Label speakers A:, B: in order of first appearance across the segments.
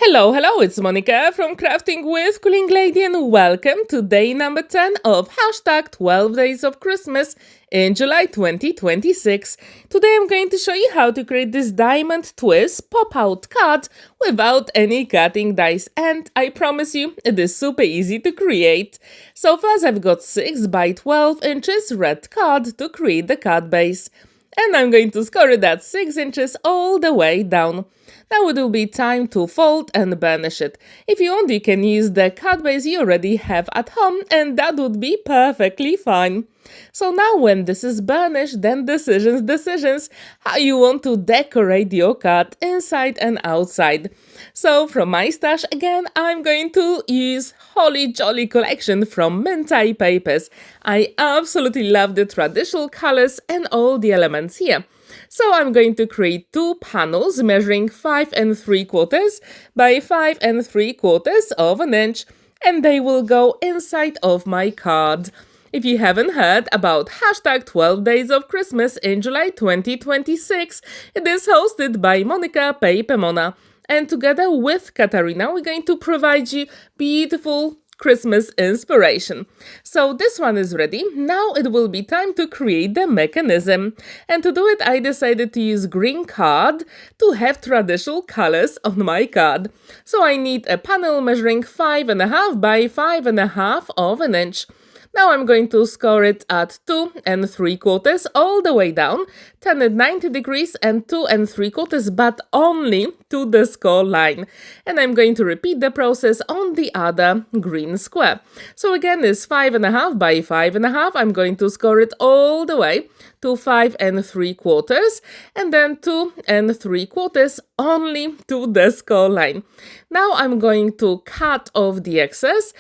A: Hello, it's Monica from Crafting with Quilling Lady and welcome to day number 10 of hashtag 12 days of Christmas in July 2026. Today I'm going to show you how to create this diamond twist pop-out card without any cutting dice, and I promise you it is super easy to create. So first I've got 6 by 12 inches red card to create the card base. And I'm going to score it at 6 inches all the way down. Now it will be time to fold and burnish it. If you want, you can use the card base you already have at home, and that would be perfectly fine. So now when this is burnished, then decisions how you want to decorate your card inside and outside. So from my stash, again, I'm going to use Holly Jolly collection from Minty Papers. I absolutely love the traditional colors and all the elements here. So I'm going to create 2 panels measuring 5 3/4 by 5 3/4 of an inch, and they will go inside of my card. If you haven't heard about hashtag 12 days of Christmas in July 2026, it is hosted by Monica Papermona. And together with Katarina, we're going to provide you beautiful Christmas inspiration. So this one is ready. Now it will be time to create the mechanism. And to do it, I decided to use green card to have traditional colors on my card. So I need a panel measuring 5 1/2 by 5 1/2 of an inch. Now I'm going to score it at 2 3/4 all the way down, turn it 90 degrees and 2 3/4, but only to the score line. And I'm going to repeat the process on the other green square. So again, it's 5 1/2 by 5 1/2. I'm going to score it all the way to 5 3/4 and then 2 3/4 only to the score line. Now I'm going to cut off the excess.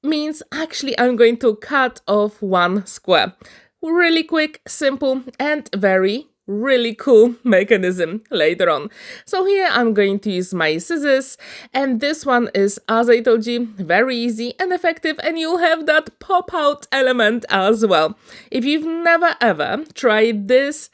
A: Means actually I'm going to cut off 1 square. Really quick, simple, and really cool mechanism later on. So here I'm going to use my scissors, and this one is, as I told you, very easy and effective, and you'll have that pop-out element as well. If you've never ever tried this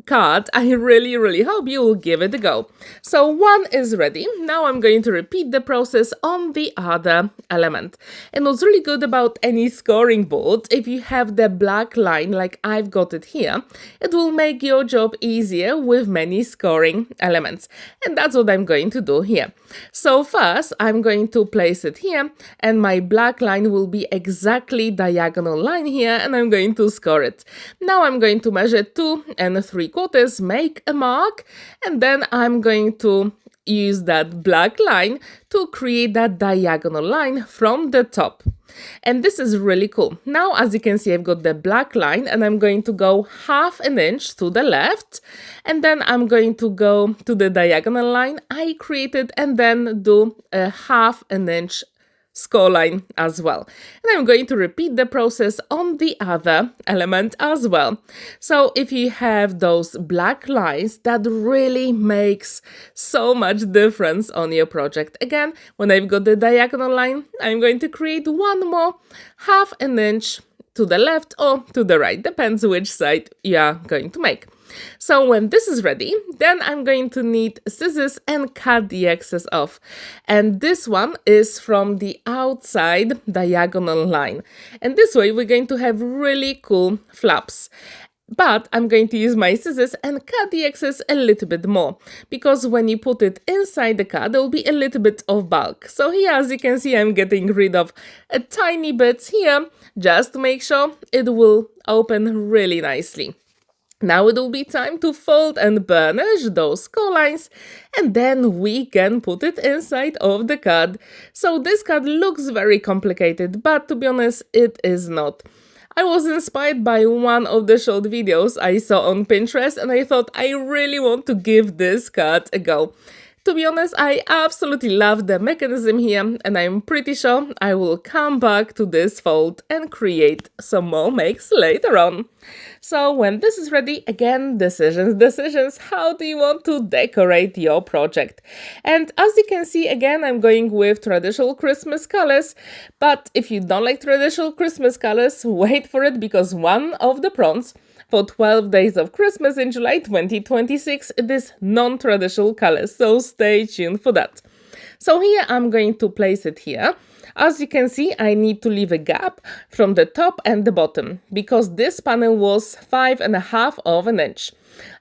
A: card, I really hope you will give it a go. So 1 is ready. Now I'm going to repeat the process on the other element. And what's really good about any scoring board, if you have the black line like I've got it here, it will make your job easier with many scoring elements. And that's what I'm going to do here. So first I'm going to place it here, and my black line will be exactly diagonal line here, and I'm going to score it. Now I'm going to measure 2 3/4, make a mark, and then I'm going to use that black line to create that diagonal line from the top. And this is really cool. Now, as you can see, I've got the black line, and I'm going to go 1/2 inch to the left, and then I'm going to go to the diagonal line I created, and then do a 1/2 inch score line as well. And I'm going to repeat the process on the other element as well. So if you have those black lines, that really makes so much difference on your project. Again, when I've got the diagonal line, I'm going to create 1 more 1/2 inch to the left or to the right, depends which side you are going to make. So when this is ready, then I'm going to need scissors and cut the excess off. And this one is from the outside diagonal line. And this way we're going to have really cool flaps. But I'm going to use my scissors and cut the excess a little bit more, because when you put it inside the card, there will be a little bit of bulk. So here, as you can see, I'm getting rid of a tiny bit here, just to make sure it will open really nicely. Now it will be time to fold and burnish those score lines, and then we can put it inside of the card. So this card looks very complicated, but to be honest, it is not. I was inspired by one of the short videos I saw on Pinterest, and I thought I really want to give this card a go. To be honest, I absolutely love the mechanism here, and I'm pretty sure I will come back to this fold and create some more makes later on. So when this is ready, again, decisions, how do you want to decorate your project? And as you can see, again, I'm going with traditional Christmas colors, but if you don't like traditional Christmas colors, wait for it, because one of the prompts for 12 days of Christmas in July 2026, it is non-traditional colors, so stay tuned for that. So here I'm going to place it here. As you can see, I need to leave a gap from the top and the bottom because this panel was 5.5 of an inch.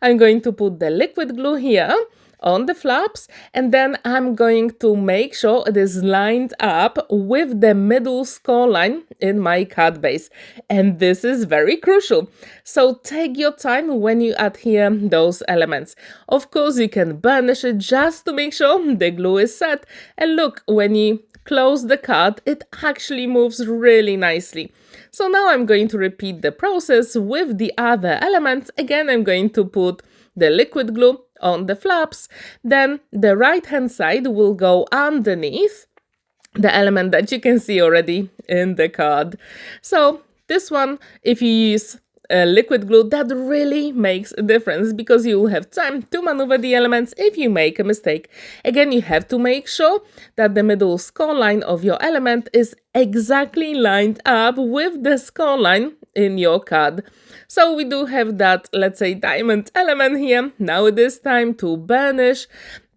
A: I'm going to put the liquid glue here on the flaps, and then I'm going to make sure it is lined up with the middle score line in my card base. And this is very crucial. So take your time when you adhere those elements. Of course, you can burnish it just to make sure the glue is set. And look, when you close the card, it actually moves really nicely. So now I'm going to repeat the process with the other elements. Again, I'm going to put the liquid glue on the flaps, then the right hand side will go underneath the element that you can see already in the card. So this one, if you use liquid glue, that really makes a difference because you will have time to maneuver the elements if you make a mistake. Again, you have to make sure that the middle score line of your element is exactly lined up with the score line in your card. So we do have that, let's say, diamond element here. Now it is time to burnish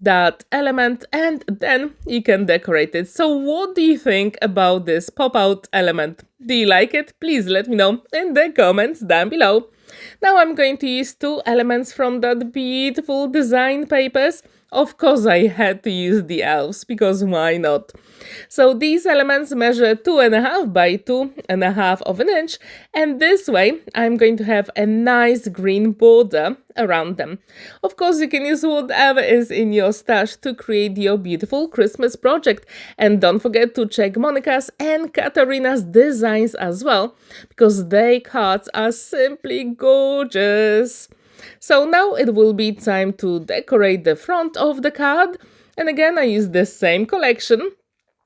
A: that element and then you can decorate it. So what do you think about this pop-out element? Do you like it? Please let me know in the comments down below. Now I'm going to use 2 elements from that beautiful design papers. Of course I had to use the elves because why not? So these elements measure 2.5 by 2.5 of an inch, and this way I'm going to have a nice green border around them. Of course you can use whatever is in your stash to create your beautiful Christmas project, and don't forget to check Monica's and Katarina's designs as well because their cards are simply gorgeous. So now it will be time to decorate the front of the card, and again I use the same collection.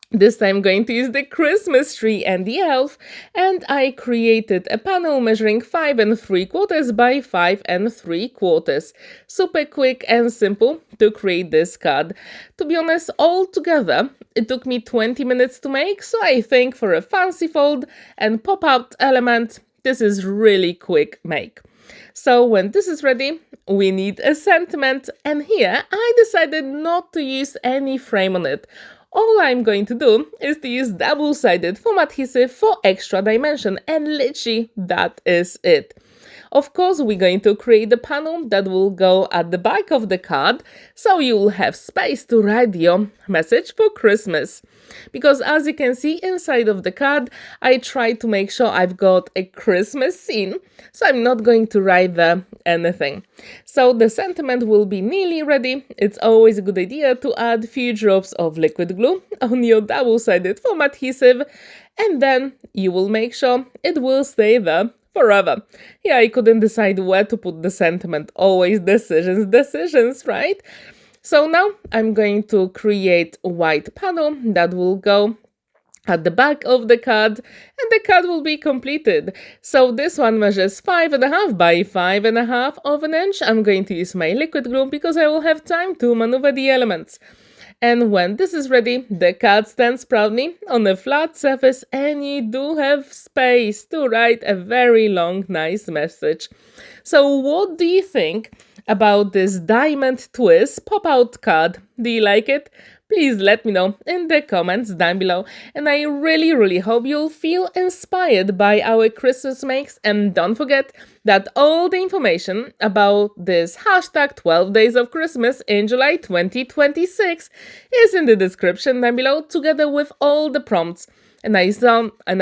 A: This time I'm going to use the Christmas tree and the elf, and I created a panel measuring 5.75 by 5.75. Super quick and simple to create this card. To be honest, all together it took me 20 minutes to make, so I think for a fancy fold and pop-out element, this is really quick make. So when this is ready, we need a sentiment, and here I decided not to use any frame on it. All I'm going to do is to use double-sided foam adhesive for extra dimension, and literally that is it. Of course, we're going to create a panel that will go at the back of the card, so you will have space to write your message for Christmas. Because as you can see inside of the card, I try to make sure I've got a Christmas scene, so I'm not going to write there anything. So the sentiment will be nearly ready. It's always a good idea to add a few drops of liquid glue on your double-sided foam adhesive, and then you will make sure it will stay there forever. Yeah, I couldn't decide where to put the sentiment. Always decisions, right? So now I'm going to create a white panel that will go at the back of the card, and the card will be completed. So this one measures 5.5 by 5.5 of an inch. I'm going to use my liquid glue because I will have time to maneuver the elements. And when this is ready, the card stands proudly on a flat surface, and you do have space to write a very long, nice message. So what do you think about this diamond twist pop-out card? Do you like it? Please let me know in the comments down below, and I really hope you'll feel inspired by our Christmas makes, and don't forget that all the information about this hashtag 12 days of Christmas in July 2026 is in the description down below together with all the prompts. And I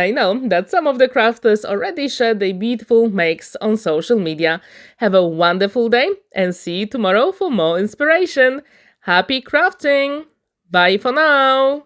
A: know that some of the crafters already shared their beautiful makes on social media. Have a wonderful day and see you tomorrow for more inspiration. Happy crafting! Bye for now!